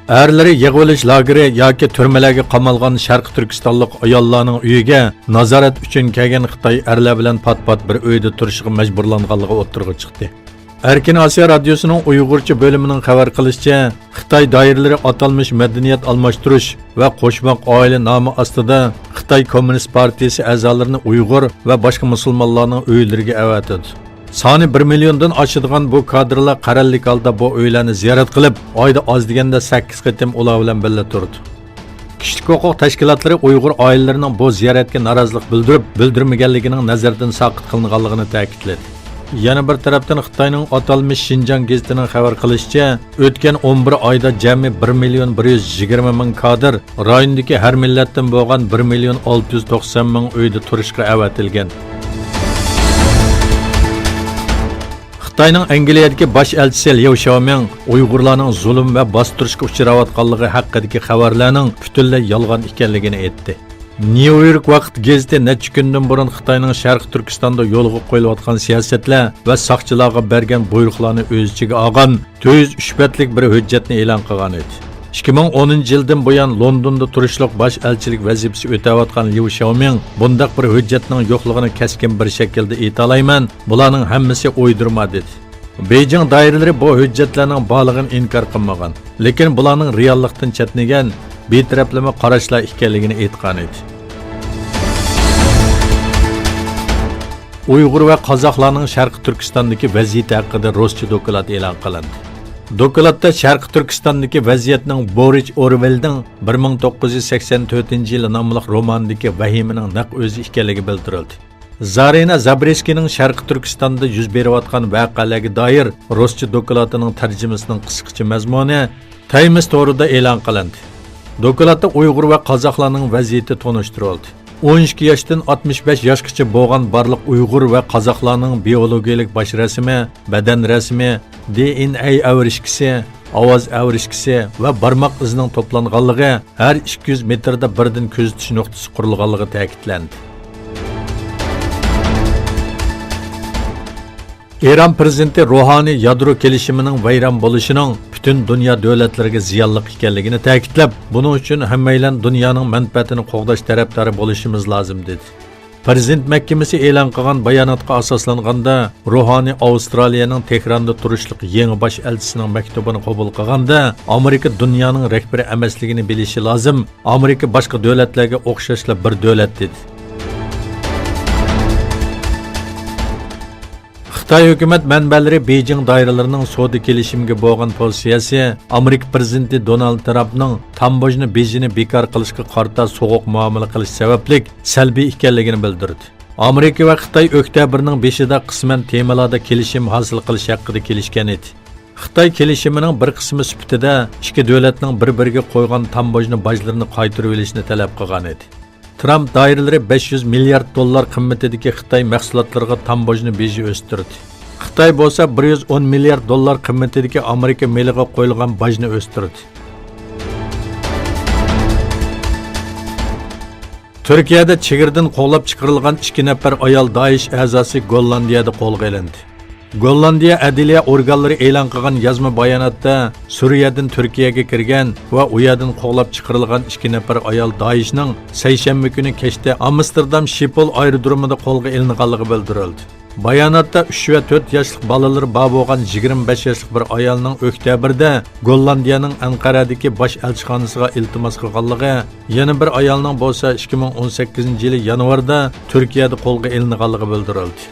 Erleri yig'ilish lageri yoki turmalarga qamalgan Sharq Turkistonlik ayollarning uyiga nazorat uchun kelgan Xitoy erlar bilan pat-pat bir uyda turishga majburlanganligi o'ttirg'i chiqdi. Erkin Asiya radiosuning Uyg'urcha bo'limining xabar qilishicha, Xitoy doiralari atalmish madaniyat almashtirish va qo'shmoq oila nomi ostida Xitoy Kommunist partiyasi a'zolarini Uyg'ur va boshqa musulmonlarning uylariga avatadi. Soni 1 milliondan oshadigan bu kadrlar qarallik holda bu uylarni ziyorat qilib, oyda oz deganda 8 qatim ular bilan birga turdi. Kishilik huquq tashkilotlari Uyg'ur oilalarining bu ziyoratga norozilik bildirmaganligining nazardan soqit qilinganligini ta'kidladi. Yana bir tarafdan Xitoyning atalmish Xinjiang gazetining xabar qilishicha, o'tgan 11 oyda jami 1 million 120 ming kadr rayondagi har millatdan bo'lgan 1 million 690 ming uyda turishga avatilgan. Xitoyning Angliyadagi bosh elchisi Liu Xiaoming Uyg'urlarning zulm va bostirishga uchrayotganligi haqidagi xabarlarning butunlay yolg'on ekanligini aytdi. New York vaqt gazeti necha kundan burun Xitoyning Sharq Turkistonda yo'lga qo'yilayotgan siyosatlar va soqchilarga bergan buyruqlarni o'z ichiga olgan 403 betlik bir hujjatni e'lon qilgan edi. 2010-yildan buyon Londonda turishliq bosh elchilik vazifasi o'tayotgan Liu Xiaoming bundaq bir hujjatning yo'qligini keskin bir shaklda aytalayman, bularning hammasi o'ydirma dedi. Beijing doiralari bu hujjatlarning borlig'ini inkor qilmagan, lekin bularning reallikdan chetnagan betaraflama qarashlar ekanligini aytgan edi. Uyg'ur va qozoqlarning Sharq Turkistondagi vaziyati haqida Rossiya doklati e'lon qilindi. Dokladda Sharq Turkistondagi vaziyatning Borich Orwellning 1984-yil nomli romandagi vahimaning naq o'zi ekanligi bildirildi. Zarina Zabreskining Sharq Turkistonda yuz berayotgan voqealarga doir Rossiya doklatining tarjimasining qisqacha mazmuni Times to'rida e'lon qilindi. Dokladda Uyg'ur va qozoqlarning vaziyati tonishtirildi. 12 yoshdan 65 yoshgacha bo'lgan barliq Uyg'ur va qozoqlarning biologiyalik bosh rasmi, badan rasmi, DNA avrishkisi, ovoz avrishkisi va barmoq izining to'planganligi har 200 metrda birdan kuzatish nuqtasi qurilganligi ta'kidlandi. Eron prezidenti Ruhani yadro kelishimining vayron bo'lishining butun dunyo davlatlariga ziyonli ekanligini ta'kidlab, buning uchun hammaylar dunyoning manfaatini qo'g'dash tarafdori bo'lishimiz lozim dedi. Prezident mahkamasi e'lon qilgan bayonotga asoslanganda, Ruhani Avstraliyaning Tehronda turishliq yangi bosh elchisining maktubini qabul qilganda, Amerika dunyoning rahbari emasligini bilishi lozim. Amerika boshqa davlatlarga o'xshashla bir davlat dedi. Xitoy hukumat manbalari Beijing doiralarining savdo kelishimiga bo'lgan pozitsiyasi Amerika prezidenti Donald Trampning tambojni bejini bekor qilishga qarta so'g'uq muomala qilish sababli salbiy ekanligini bildirdi. Amerika va Xitoy oktyabrning 5-ida qisman temalarda kelishim hosil qilish haqida kelishgan edi. Xitoy kelishimining bir qismi sifatida ikki davlatning bir-biriga qo'ygan tambojni bojlarini qaytarib olishni talab qilgan edi. Trump doiralari 500 milliard dollar qimmatidagi Xitoy mahsulotlariga tambojni beji o'stirdi. Xitoy bo'lsa 110 milliard dollar qimmatidagi Amerika meliga qo'yilgan bojni o'stirdi. Turkiyada chegirdan qo'llab chiqarilgan 2 nafar ayol Daesh a'zosi Gollandiyada qo'lga olindi. Gollandiya adliya organlari e'lon qilgan yozma bayonotda Suriyadan Turkiyaga kirgan va u yerdan qo'g'lab chiqarilgan 2 nafar ayol Daeshning seshanba kuni kechda Amsterdam Schiphol aerodromida qo'lga olinganligi bildirildi. Bayonotda 3 va 4 yoshli bolalar bor bo'lgan 25 yoshli bir ayolning oktyabrda Gollandiyaning Anqaradagi bosh elchixonasiga iltimos qilganligi, yana bir ayolning bo'lsa 2018-yil yanvarda Turkiyada qo'lga olinganligi bildirildi.